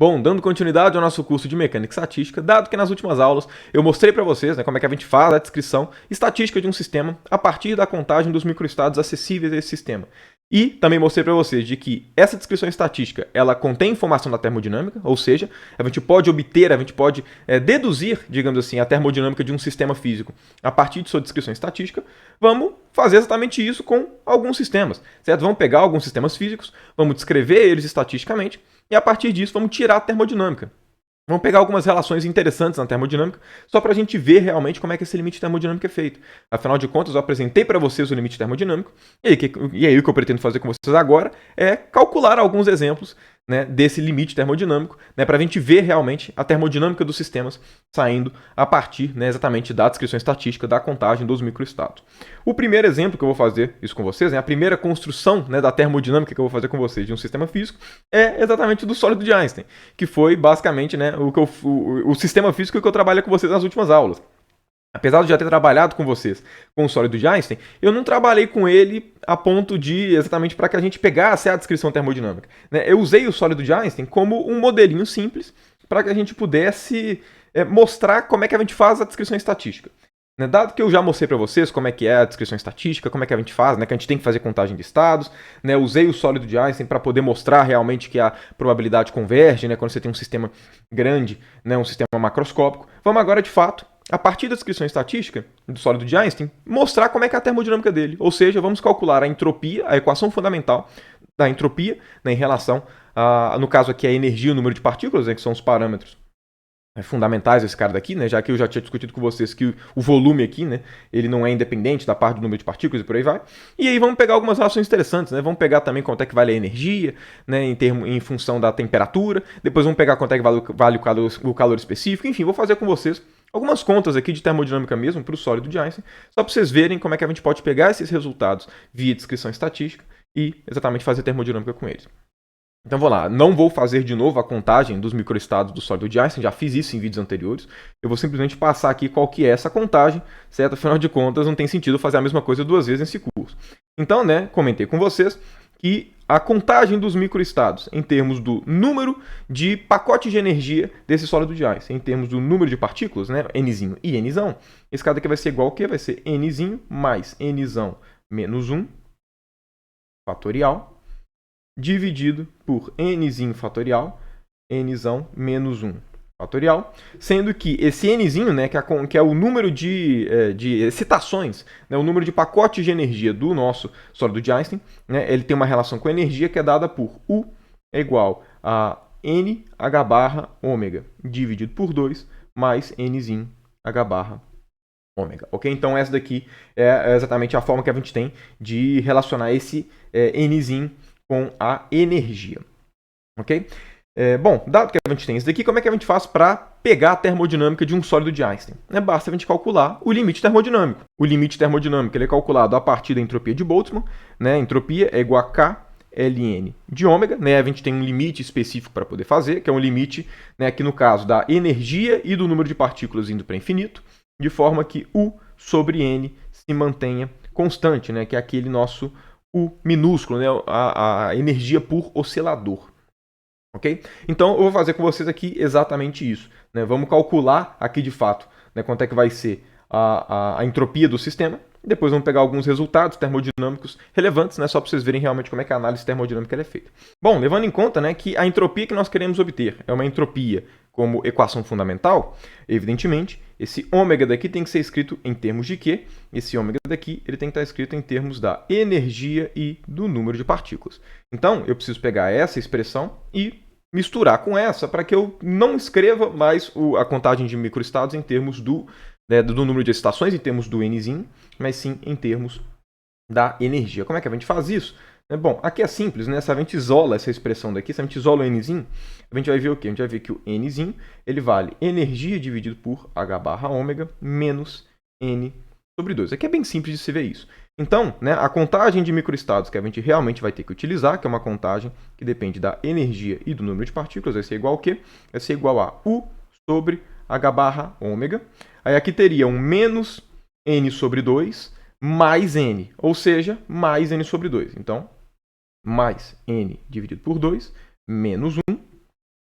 Bom, dando continuidade ao nosso curso de Mecânica e Estatística, dado que nas últimas aulas eu mostrei para vocês como é que a gente faz a descrição estatística de um sistema a partir da contagem dos microestados acessíveis a esse sistema. E também mostrei para vocês de que essa descrição estatística ela contém informação da termodinâmica, ou seja, a gente pode deduzir, digamos assim, a termodinâmica de um sistema físico a partir de sua descrição estatística. Vamos fazer exatamente isso com alguns sistemas, certo? Vamos pegar alguns sistemas físicos, vamos descrever eles estatisticamente, e a partir disso vamos tirar a termodinâmica. Vamos pegar algumas relações interessantes na termodinâmica, só para a gente ver realmente como é que esse limite termodinâmico é feito. Afinal de contas, eu apresentei para vocês o limite termodinâmico, e aí o que eu pretendo fazer com vocês agora é calcular alguns exemplos, né, desse limite termodinâmico, né, para a gente ver realmente a termodinâmica dos sistemas saindo a partir, né, exatamente da descrição estatística, da contagem dos microestados. O primeiro exemplo que eu vou fazer isso com vocês, né, a primeira construção, né, da termodinâmica que eu vou fazer com vocês de um sistema físico é exatamente do sólido de Einstein, que foi basicamente, né, o sistema físico que eu trabalhei com vocês nas últimas aulas. Apesar de já ter trabalhado com vocês com o sólido de Einstein, eu não trabalhei com ele a ponto de exatamente para que a gente pegasse a descrição termodinâmica, né? Eu usei o sólido de Einstein como um modelinho simples para que a gente pudesse mostrar como é que a gente faz a descrição estatística. Né? Dado que eu já mostrei para vocês como é que é a descrição estatística, como é que a gente faz, né? Que a gente tem que fazer contagem de estados, né? Eu usei o sólido de Einstein para poder mostrar realmente que a probabilidade converge, né? Quando você tem um sistema grande, né? Um sistema macroscópico. Vamos agora, de fato, a partir da descrição estatística do sólido de Einstein, mostrar como é que é a termodinâmica dele. Ou seja, vamos calcular a entropia, a equação fundamental da entropia, né, em relação a, no caso aqui, a energia e o número de partículas, né, que são os parâmetros fundamentais desse cara daqui, né, já que eu já tinha discutido com vocês que o volume aqui, né, ele não é independente da parte do número de partículas e por aí vai. E aí vamos pegar algumas relações interessantes, né, vamos pegar também quanto é que vale a energia, né, em função da temperatura, depois vamos pegar quanto é que vale o calor específico, enfim, vou fazer com vocês algumas contas aqui de termodinâmica mesmo para o sólido de Einstein, só para vocês verem como é que a gente pode pegar esses resultados via descrição estatística e exatamente fazer termodinâmica com eles. Então vou lá, não vou fazer de novo a contagem dos microestados do sólido de Einstein, já fiz isso em vídeos anteriores. Eu vou simplesmente passar aqui qual que é essa contagem, certo? Afinal de contas, não tem sentido fazer a mesma coisa duas vezes nesse curso. Então, né, comentei com vocês que a contagem dos microestados em termos do número de pacotes de energia desse sólido de Einstein, em termos do número de partículas, né, Nzinho e Nzão, esse cara aqui vai ser igual ao quê? Vai ser Nzinho mais Nzão menos 1 fatorial, dividido por Nzinho fatorial, Nzão menos 1 fatorial, sendo que esse Nzinho, né, que é o número de excitações, né, o número de pacotes de energia do nosso sólido de Einstein, né, ele tem uma relação com a energia que é dada por U é igual a NH barra ômega, dividido por 2, mais Nzinho H barra ômega. Ok? Então essa daqui é exatamente a forma que a gente tem de relacionar esse Nzinho com a energia. Ok? Bom, dado que a gente tem isso daqui, como é que a gente faz para pegar a termodinâmica de um sólido de Einstein? Basta a gente calcular o limite termodinâmico. O limite termodinâmico ele é calculado a partir da entropia de Boltzmann. Né? A entropia é igual a K ln de ômega. Né? A gente tem um limite específico para poder fazer, que é um limite, né, aqui no caso da energia e do número de partículas indo para infinito, de forma que U sobre N se mantenha constante, né? Que é aquele nosso U minúsculo, né? A energia por oscilador. Ok? Então, eu vou fazer com vocês aqui exatamente isso. Né? Vamos calcular aqui de fato, né, quanto é que vai ser a entropia do sistema. Depois vamos pegar alguns resultados termodinâmicos relevantes, né, só para vocês verem realmente como é que a análise termodinâmica é feita. Bom, levando em conta, né, que a entropia que nós queremos obter é uma entropia como equação fundamental, evidentemente, esse ômega daqui tem que ser escrito em termos de quê? Esse ômega daqui ele tem que estar escrito em termos da energia e do número de partículas. Então, eu preciso pegar essa expressão e misturar com essa para que eu não escreva mais a contagem de microestados em termos do número de excitações, em termos do Nzinho, mas sim em termos da energia. Como é que a gente faz isso? Bom, aqui é simples, né? Se a gente isola essa expressão daqui, se a gente isola o Nzinho, a gente vai ver o quê? A gente vai ver que o Nzinho ele vale energia dividido por H barra ômega menos N sobre 2. Aqui é bem simples de se ver isso. Então, né, a contagem de microestados que a gente realmente vai ter que utilizar, que é uma contagem que depende da energia e do número de partículas, vai ser igual ao quê? Vai ser igual a U sobre H barra ômega. Aí aqui teria um menos N sobre 2 mais N, ou seja, mais N sobre 2. Então, mais N dividido por 2, menos 1,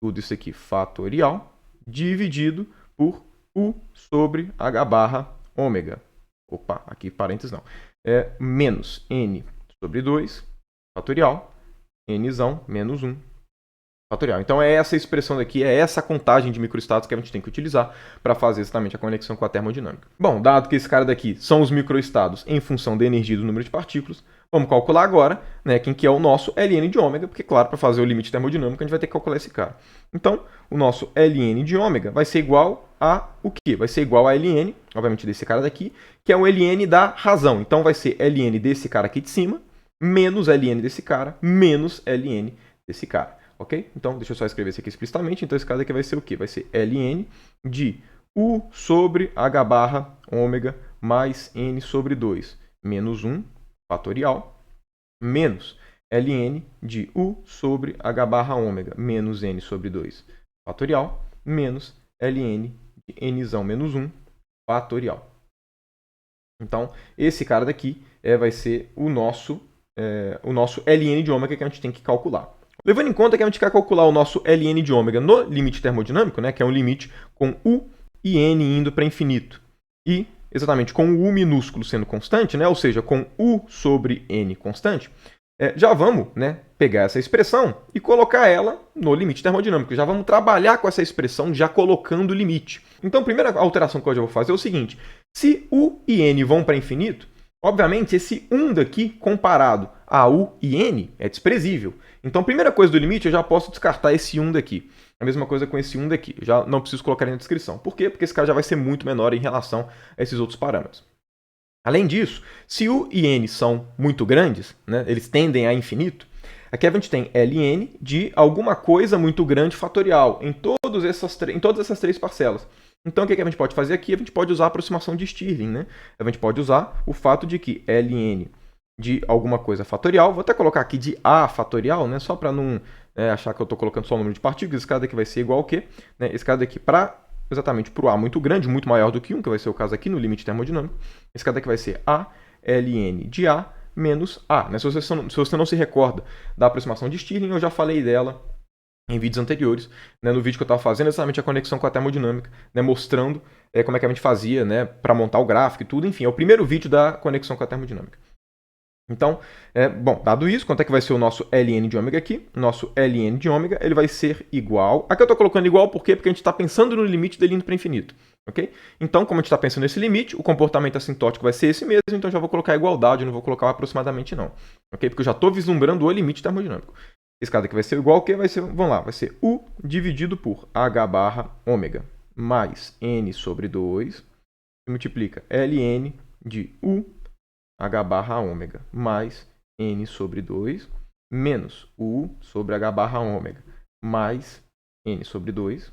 tudo isso aqui fatorial, dividido por U sobre H barra ômega. Opa, aqui parênteses não. É menos N sobre 2 fatorial, Nzão menos 1 fatorial. Então é essa expressão daqui, é essa contagem de microestados que a gente tem que utilizar para fazer exatamente a conexão com a termodinâmica. Bom, dado que esse cara daqui são os microestados em função da energia e do número de partículas, vamos calcular agora, né, quem que é o nosso Ln de ômega, porque claro, para fazer o limite termodinâmico a gente vai ter que calcular esse cara. Então, o nosso Ln de ômega vai ser igual a o quê? Vai ser igual a Ln, obviamente desse cara daqui, que é o Ln da razão. Então vai ser Ln desse cara aqui de cima, menos Ln desse cara, menos Ln desse cara. Ok? Então, deixa eu só escrever isso aqui explicitamente. Então, esse cara aqui vai ser o quê? Vai ser Ln de U sobre H barra ômega mais N sobre 2 menos 1 fatorial menos Ln de U sobre H barra ômega menos N sobre 2 fatorial menos Ln de Nzão menos 1 fatorial. Então, esse cara daqui vai ser o nosso Ln de ômega que a gente tem que calcular. Levando em conta que a gente quer calcular o nosso Ln de ômega no limite termodinâmico, né, que é um limite com U e N indo para infinito. E, exatamente, com o U minúsculo sendo constante, né, ou seja, com U sobre N constante, já vamos, né, pegar essa expressão e colocar ela no limite termodinâmico. Já vamos trabalhar com essa expressão já colocando o limite. Então, a primeira alteração que eu já vou fazer é o seguinte. Se U e N vão para infinito, obviamente, esse 1 daqui, comparado a U e N, é desprezível. Então, a primeira coisa do limite, eu já posso descartar esse 1 daqui. A mesma coisa com esse 1 daqui. Eu já não preciso colocar ele na descrição. Por quê? Porque esse cara já vai ser muito menor em relação a esses outros parâmetros. Além disso, se U e N são muito grandes, né, eles tendem a infinito, aqui a gente tem Ln de alguma coisa muito grande fatorial em todas essas três parcelas. Então, o que a gente pode fazer aqui? A gente pode usar a aproximação de Stirling, né? A gente pode usar o fato de que Ln de alguma coisa fatorial, vou até colocar aqui de A fatorial, né? Só para não achar que eu estou colocando só o número de partículas, esse cara daqui vai ser igual ao quê? Né? Esse cara daqui exatamente para o A muito grande, muito maior do que 1, que vai ser o caso aqui no limite termodinâmico, esse cara daqui vai ser A Ln de A menos A. Né? Se você não se recorda da aproximação de Stirling, eu já falei dela em vídeos anteriores, né, no vídeo que eu estava fazendo exatamente a conexão com a termodinâmica, né, mostrando como é que a gente fazia, né, para montar o gráfico e tudo. Enfim, é o primeiro vídeo da conexão com a termodinâmica. Então, bom, dado isso, quanto é que vai ser o nosso Ln de ômega aqui? Nosso Ln de ômega ele vai ser igual... Aqui eu estou colocando igual por quê? Porque a gente está pensando no limite dele indo para infinito. Okay? Então, como a gente está pensando nesse limite, o comportamento assintótico vai ser esse mesmo, então já vou colocar igualdade, não vou colocar aproximadamente não. Okay? Porque eu já estou vislumbrando o limite termodinâmico. Esse cara aqui vai ser igual ao que? Vai ser, vamos lá, vai ser U dividido por H barra ômega mais N sobre 2, que multiplica Ln de U H barra ômega mais N sobre 2 menos U sobre H barra ômega mais N sobre 2.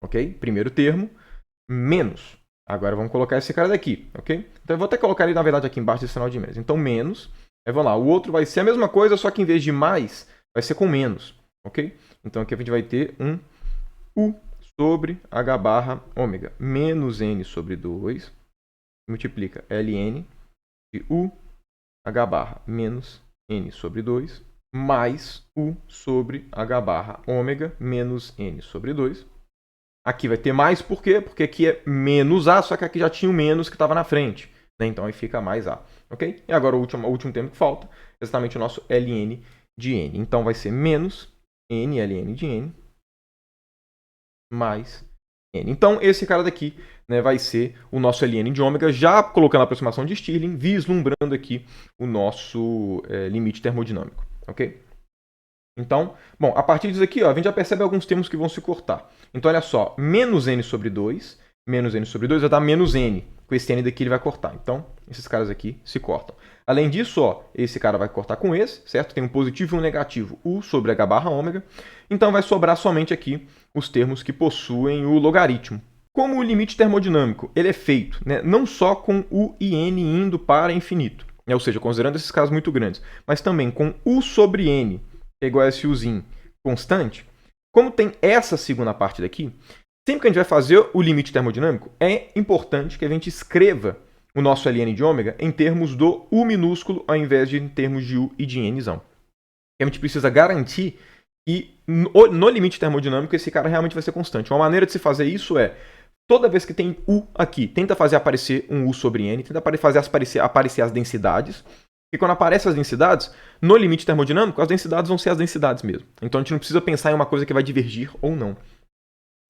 Ok? Primeiro termo, menos. Agora vamos colocar esse cara daqui, ok? Então eu vou até colocar ele, na verdade, aqui embaixo desse sinal de menos. Então, menos. Aí vamos lá, o outro vai ser a mesma coisa, só que em vez de mais, vai ser com menos, ok? Então aqui a gente vai ter um U sobre H barra ômega menos N sobre 2, multiplica Ln de U H barra menos N sobre 2, mais U sobre H barra ômega menos N sobre 2. Aqui vai ter mais, por quê? Porque aqui é menos A, só que aqui já tinha o menos que estava na frente. Né? Então aí fica mais A. Ok? E agora o último termo que falta, exatamente o nosso Ln de N. Então vai ser menos N, Ln de N, mais N. Então esse cara daqui, né, vai ser o nosso Ln de ômega, já colocando a aproximação de Stirling, vislumbrando aqui o nosso limite termodinâmico. Ok? Então, bom, a partir disso aqui, ó, a gente já percebe alguns termos que vão se cortar. Então, olha só, menos N sobre 2 vai dar menos N. Com esse N daqui ele vai cortar. Então, esses caras aqui se cortam. Além disso, ó, esse cara vai cortar com esse, certo? Tem um positivo e um negativo, U sobre H barra ômega. Então, vai sobrar somente aqui os termos que possuem o logaritmo. Como o limite termodinâmico ele é feito, né, não só com U e N indo para infinito, né, ou seja, considerando esses casos muito grandes, mas também com U sobre N, é igual a esse Uzinho constante, como tem essa segunda parte daqui, sempre que a gente vai fazer o limite termodinâmico, é importante que a gente escreva o nosso Ln de ômega em termos do U minúsculo, ao invés de em termos de U e de Nzão. A gente precisa garantir E no limite termodinâmico, esse cara realmente vai ser constante. Uma maneira de se fazer isso é, toda vez que tem U aqui, tenta fazer aparecer um U sobre N, tenta fazer aparecer as densidades. E quando aparecem as densidades, no limite termodinâmico, as densidades vão ser as densidades mesmo. Então a gente não precisa pensar em uma coisa que vai divergir ou não.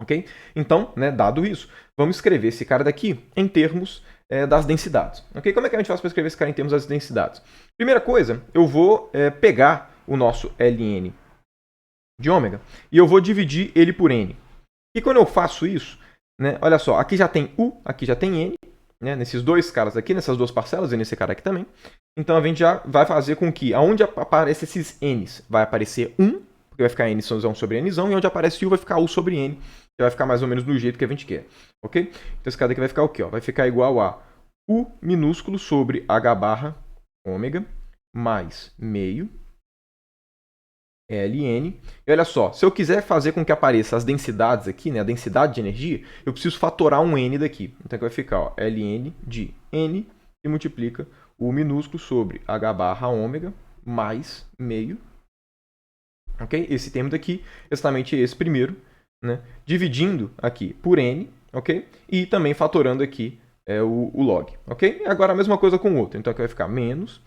Ok? Então, né, dado isso, vamos escrever esse cara daqui em termos das densidades. Ok? Como é que a gente faz para escrever esse cara em termos das densidades? Primeira coisa, eu vou pegar o nosso ln de ômega e eu vou dividir ele por n. E quando eu faço isso, né, olha só, aqui já tem U, aqui já tem n, né, nesses dois caras aqui, nessas duas parcelas, e nesse cara aqui também. Então a gente já vai fazer com que, aonde aparecem esses n's, vai aparecer 1, porque vai ficar n sobre n, e onde aparece U vai ficar U sobre n, que vai ficar mais ou menos do jeito que a gente quer. Ok? Então esse cara aqui vai ficar o quê? Ó? Vai ficar igual a U minúsculo sobre H barra ômega mais meio ln. E olha só, se eu quiser fazer com que apareça as densidades aqui, né, a densidade de energia, eu preciso fatorar um n daqui. Então aqui vai ficar ó, ln de n que multiplica U minúsculo sobre H barra ômega mais meio. Ok? Esse termo daqui, exatamente esse primeiro, né, dividindo aqui por n, ok? E também fatorando aqui o log, ok? Agora a mesma coisa com o outro. Então aqui vai ficar menos,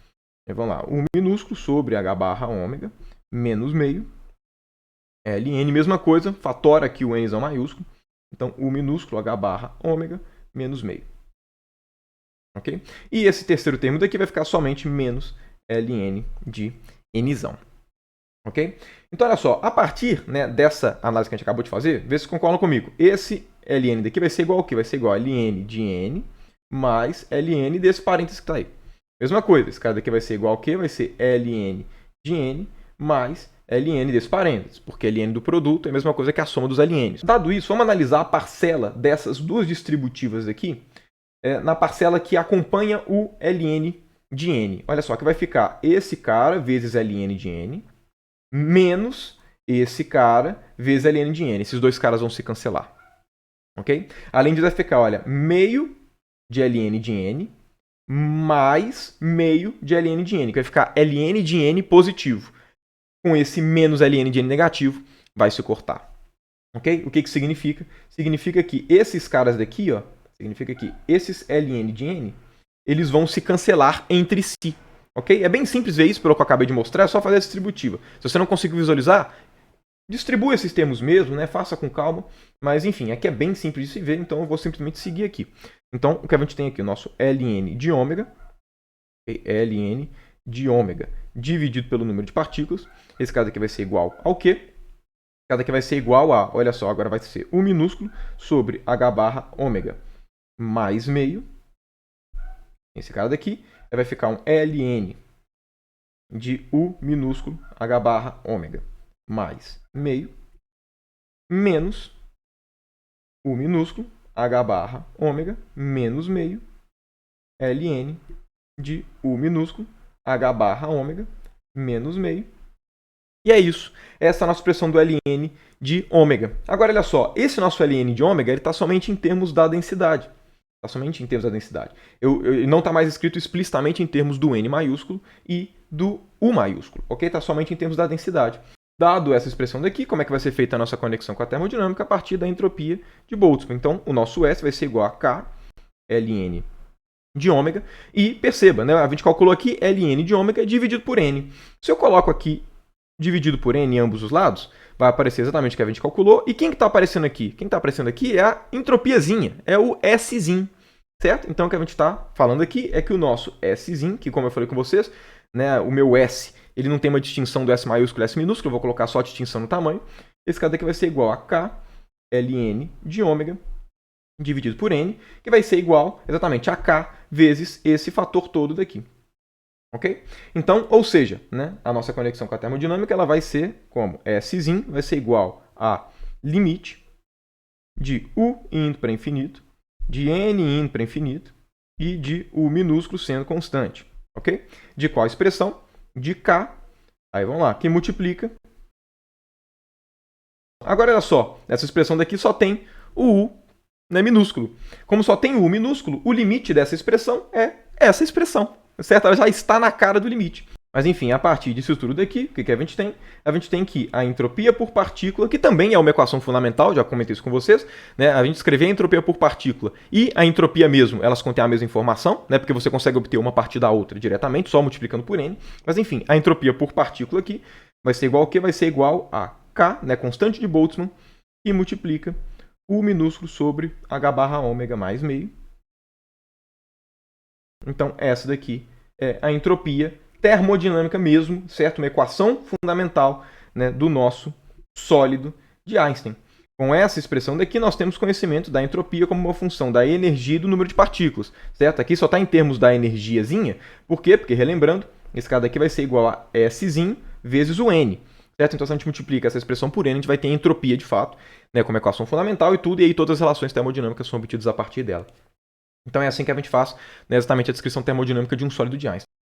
vamos lá, U minúsculo sobre H barra ômega menos meio, ln, mesma coisa, fatora aqui o nzão maiúsculo, então U minúsculo H barra ômega menos meio. Ok? E esse terceiro termo daqui vai ficar somente menos ln de nzão. Ok? Então, olha só, a partir, né, dessa análise que a gente acabou de fazer, vê se concordam comigo. Esse ln daqui vai ser igual ao quê? Vai ser igual a ln de n mais ln desse parênteses que está aí. Mesma coisa, esse cara daqui vai ser igual ao quê? Vai ser ln de n mais ln desse parênteses, porque ln do produto é a mesma coisa que a soma dos ln's. Dado isso, vamos analisar a parcela dessas duas distributivas aqui, na parcela que acompanha o ln de n. Olha só, que vai ficar esse cara vezes ln de n, menos esse cara vezes ln de n. Esses dois caras vão se cancelar. Ok? Além disso, vai ficar, olha, meio de ln de n mais meio de ln de n, que vai ficar ln de n positivo. Com esse menos ln de n negativo, vai se cortar. Ok? O que que significa? Significa que esses caras daqui, ó, significa que esses ln de n, eles vão se cancelar entre si. Ok? É bem simples ver isso, pelo que eu acabei de mostrar, é só fazer a distributiva. Se você não conseguir visualizar, distribua esses termos mesmo, né? Faça com calma. Mas, enfim, aqui é bem simples de se ver, então eu vou simplesmente seguir aqui. Então, o que a gente tem aqui? O nosso ln de ômega, ln de ômega dividido pelo número de partículas. Esse caso aqui vai ser igual ao quê? Esse caso aqui vai ser igual a, olha só, agora vai ser U minúsculo sobre H barra ômega mais meio. Esse cara daqui vai ficar um ln de U minúsculo H barra ômega mais meio menos U minúsculo H barra ômega menos meio ln de U minúsculo H barra ômega menos meio. E é isso. Essa é a nossa expressão do ln de ômega. Agora, olha só. Esse nosso ln de ômega está somente em termos da densidade. Está somente em termos da densidade. Não está mais escrito explicitamente em termos do n maiúsculo e do U maiúsculo. Ok? Está somente em termos da densidade. Dado essa expressão daqui, como é que vai ser feita a nossa conexão com a termodinâmica? A partir da entropia de Boltzmann. Então, o nosso S vai ser igual a K ln de ômega. E perceba, né, a gente calculou aqui ln de ômega dividido por n. Se eu coloco aqui dividido por n em ambos os lados, vai aparecer exatamente o que a gente calculou. E quem que está aparecendo aqui? Quem está aparecendo aqui é a entropiazinha, é o Szinho, certo? Então, o que a gente está falando aqui é que o nosso Szinho, que como eu falei com vocês, né, o meu S, ele não tem uma distinção do S maiúsculo e S minúsculo, eu vou colocar só a distinção no tamanho. Esse cara daqui vai ser igual a K ln de ômega dividido por n, que vai ser igual exatamente a K vezes esse fator todo daqui. Ok? Então, ou seja, né, a nossa conexão com a termodinâmica ela vai ser como? Szinho vai ser igual a limite de U indo para infinito, de n indo para infinito e de U minúsculo sendo constante. Ok? De qual expressão? De K. Aí vamos lá, que multiplica. Agora olha só, essa expressão daqui só tem o U, né, minúsculo. Como só tem U minúsculo, o limite dessa expressão é essa expressão. Certo? Ela já está na cara do limite. Mas enfim, a partir disso tudo daqui, o que a gente tem? A gente tem que a entropia por partícula, que também é uma equação fundamental, já comentei isso com vocês, né? A gente escrever a entropia por partícula e a entropia mesmo, elas contêm a mesma informação, né? Porque você consegue obter uma a partir da outra diretamente, só multiplicando por n. Mas enfim, a entropia por partícula aqui vai ser igual ao quê? Vai ser igual a K, né? Constante de Boltzmann, que multiplica U minúsculo sobre H barra ômega mais meio. Então, essa daqui é a entropia termodinâmica mesmo, certo? Uma equação fundamental, né, do nosso sólido de Einstein. Com essa expressão daqui, nós temos conhecimento da entropia como uma função da energia e do número de partículas, certo? Aqui só está em termos da energiazinha. Por quê? Porque, relembrando, esse cara daqui vai ser igual a S vezes o N. Certo? Então, se a gente multiplica essa expressão por N, a gente vai ter entropia de fato, né, como equação fundamental e tudo, e aí todas as relações termodinâmicas são obtidas a partir dela. Então é assim que a gente faz, né, exatamente a descrição termodinâmica de um sólido de Einstein.